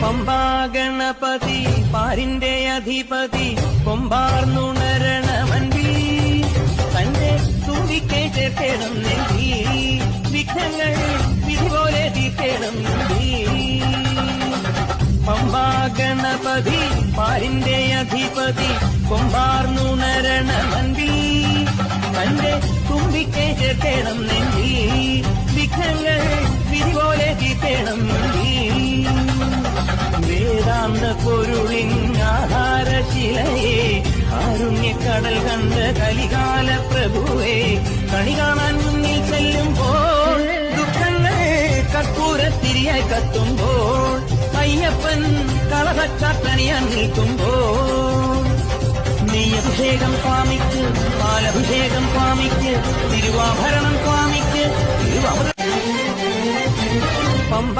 പമ്പാ ഗണപതി പാരിന്റെ അധിപതി കൊമ്പാർന്നുണരണമൻപി തന്റെ തുമ്പിക്കെ ചേർത്തേണം നെല്ലി വിഘ്നങ്ങൾ വിധി പോലെ തീർത്തേണം നെല്ലി പമ്പാ ഗണപതി പാരിന്റെ അധിപതി കൊമ്പാർന്നുണരണമൻപി തന്റെ തുമ്പിക്കെ ചേർത്തേണം നെല്ലി വിഘ്നങ്ങൾ വിധി പോലെ തീർത്തേണം നെല്ലി വേദാന്ത പൊരുളിൻ ആധാരശിലയെ കാരുണ്യക്കടൽ കണ്ട കലികാല പ്രഭുവേ കണി കാണാൻ മുന്നിൽ ചെല്ലുമ്പോൾ ദുഃഖങ്ങൾ കർപ്പൂരത്തിരിയായി കത്തുമ്പോൾ അയ്യപ്പൻ കളഭച്ചാട്ടണിയാൻ നിൽക്കുമ്പോൾ നെയ്യഭിഷേകം സ്വാമിക്ക് പാലഭിഷേകം സ്വാമിക്ക് തിരുവാഭരണം സ്വാമിക്ക് പമ്പ